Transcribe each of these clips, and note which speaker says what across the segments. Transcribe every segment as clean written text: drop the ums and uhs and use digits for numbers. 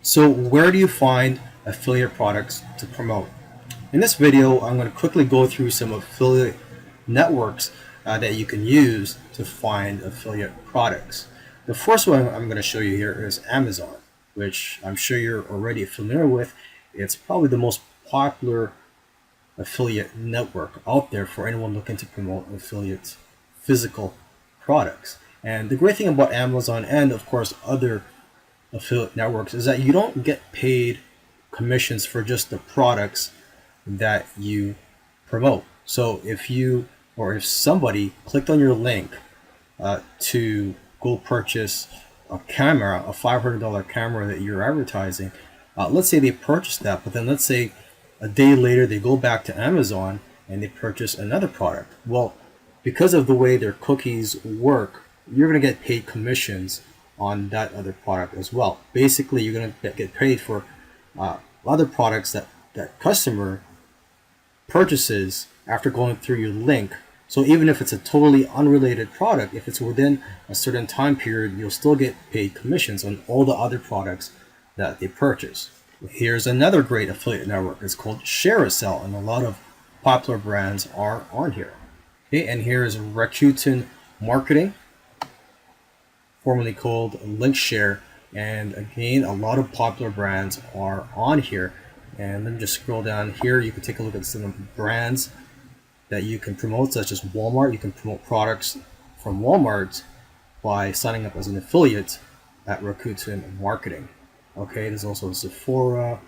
Speaker 1: So where do you find affiliate products to promote? In this video, I'm going to quickly go through some affiliate networks that you can use to find affiliate products. The first one I'm going to show you here is Amazon, which I'm sure you're already familiar with. It's probably the most popular affiliate network out there for anyone looking to promote affiliate physical products. And the great thing about Amazon and of course other affiliate networks is that you don't get paid commissions for just the products that you promote. So if you or if somebody clicked on your link to go purchase a camera, a $500 camera that you're advertising, let's say they purchased that, but then let's say a day later they go back to Amazon and they purchase another product. Well, because of the way their cookies work, you're going to get paid commissions on that other product as well. Basically, you're going to get paid for other products that that customer purchases after going through your link. So even if it's a totally unrelated product, if it's within a certain time period, you'll still get paid commissions on all the other products that they purchase. Here's another great affiliate network. It's called Shareacell, and a lot of popular brands are on here. Okay, and here is Rakuten Marketing, formerly called LinkShare, and again a lot of popular brands are on here. And let me just scroll down here. You can take a look at some of the brands that you can promote, such as Walmart. You can promote products from Walmart by signing up as an affiliate at Rakuten Marketing. Okay, there's also Sephora,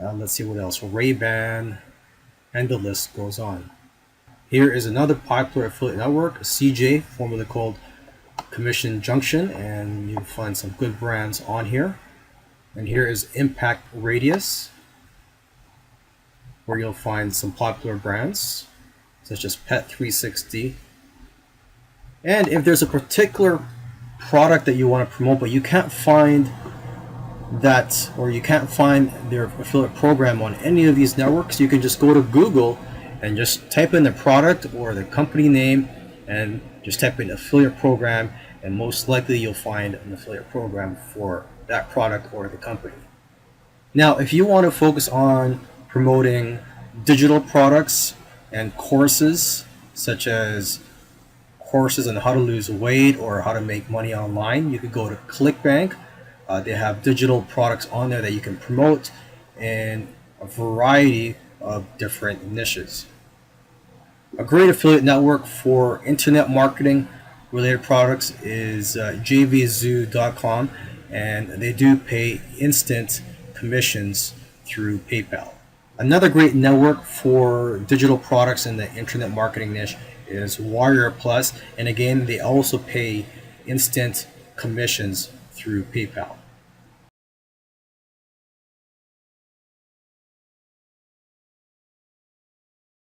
Speaker 1: let's see what else, Ray-Ban, and the list goes on. Here is another popular affiliate network, CJ, formerly called Commission Junction, and you'll find some good brands on here. And here is Impact Radius, where you'll find some popular brands such as Pet 360. And if there's a particular product that you want to promote but you can't find that, or you can't find their affiliate program on any of these networks, you can just go to Google and just type in the product or the company name and just type in affiliate program, and most likely you'll find an affiliate program for that product or the company. Now, if you want to focus on promoting digital products and courses, such as courses on how to lose weight or how to make money online, you could go to ClickBank. They have digital products on there that you can promote in a variety of different niches. A great affiliate network for internet marketing related products is jvzoo.com, and they do pay instant commissions through PayPal. Another great network for digital products in the internet marketing niche is Warrior Plus, and again they also pay instant commissions through PayPal.